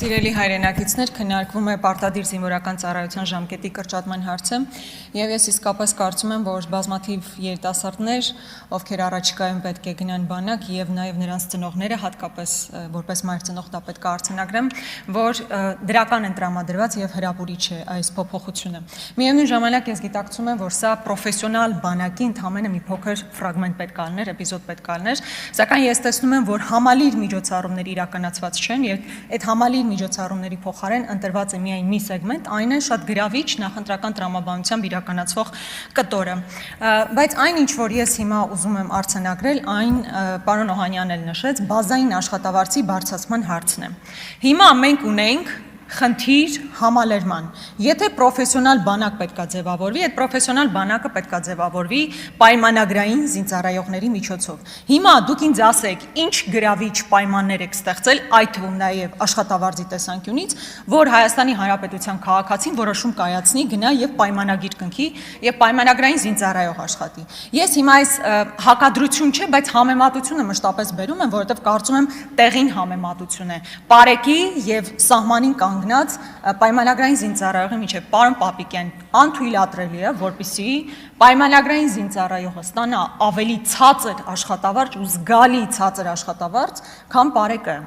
Սիրելի հայրենակիցներ, քննարկվում է պարտադիր զինվորական ծառայության ժամկետի կրճատման հարցը, եւ ես իսկապես կարծում եմ, որ բազմաթիվ երիտասարդներ, ովքեր առաջիկայում պետք է գնան բանակ, եւ նաեւ նրանց ծնողները, հատկապես որպես մայր ծնող դա պետք է արձանագրեմ, որ դրական են տրամադրված եւ հրապուրիչ է այս փոփոխությունը։ Միևնույն ժամանակ ես գիտակցում եմ, որ սա պրոֆեսիոնալ բանակի ընդհանրապես մի փոքր ֆրագմենտ պետք է լիներ, էպիզոդ պետք է լիներ, սակայն ես տեսնում եմ, որ համալիր միջոցառումներ իրականացված չեն եւ այդ համալիր միջոցառումների փոխարեն ընտրված է միայն մի սեգմենտ, այն է շատ գրավիչ նախընտրական տրամաբանությամբ իրականացվող կտորը։ Բայց այն ինչ որ ես հիմա ուզում եմ արձանագրել, այն պարոն Օհանյանն էլ նշեց, բազային աշխատավարձի բարձրացման հարցն է։ Հիմա մենք ունենք խնդիր համալրման։ Եթե պրոֆեսիոնալ բանակ պետքա ձևավորվի, այդ պրոֆեսիոնալ բանակը պետքա ձևավորվի պայմանագրային զինծառայողների միջոցով։ Հիմա դուք ինձ ասեք, ինչ գրավիչ պայմաններ եք ստեղծել, այդ թվում նաև աշխատավարձի տեսանկյունից, որ Հայաստանի Հանրապետության քաղաքացին որոշում կայացնի, գնա եւ պայմանագիր կնքի եւ պայմանագրային զինծառայող աշխատի։ Ես հիմա այս հակադրություն չէ, բայց համեմատությունը մշտապես բերում եմ, որովհետեւ կարծում եմ տեղին համեմատություն է։ Պարեկի եւ սահմանին կանգնած պայմանագրային զինծառայողի միջև պարոն Պապիկյան անթույլատրելի է, որպեսզի պայմանագրային զինծառայողը ստանա ավելի ցածր աշխատավարձ ու զգալի ցածր աշխատավարձ, քան պարեկը։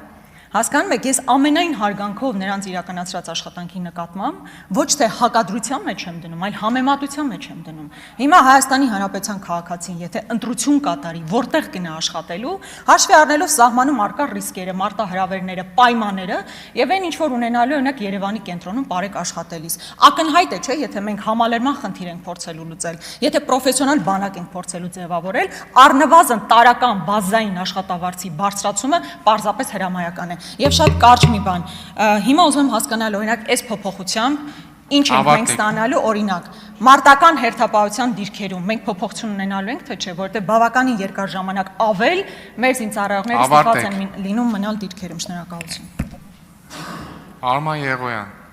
Հասկանում եք, ես ամենայն հարգանքով նրանց իրականացրած աշխատանքի նկատմամբ ոչ թե հակադրության մեջ եմ դնում, այլ համեմատության մեջ եմ դնում։ Հիմա Հայաստանի Հանրապետության քաղաքացին, եթե ընտրություն կատարի, որտեղ գնա աշխատելու, հաշվի առնելով սահմանում առկա ռիսկերը, մարտահրավերները, պայմանները եւ այն ինչ որ ունենալու օրինակ Երևանի կենտրոնում բարեք աշխատելիս։ Ակնհայտ է, չէ, եթե մենք համալրման խնդիր ենք փորձելու լուծել, եթե պրոֆեսիոնալ բանակ ենք փորձելու ձևավորել, առնվազն տարական բազային աշխատավարձի բարձրացումը պարզապես հրամայական է։ Եվ շատ կարճ մի բան, հիմա ուզում եմ հասկանալ օրինակ այս փոփոխությամբ ինչ ենք մենք ստանալու, օրինակ մարտական հերթապահության դիրքերում մենք փոփոխություն ունենալու ենք, թե չէ, որտեղ բավականին երկար ժամանակ ավել մեր զինծառայողները ստիպված են լինում մնալ դիրքերում։ Շնորհակալություն։ Արման Եղոյան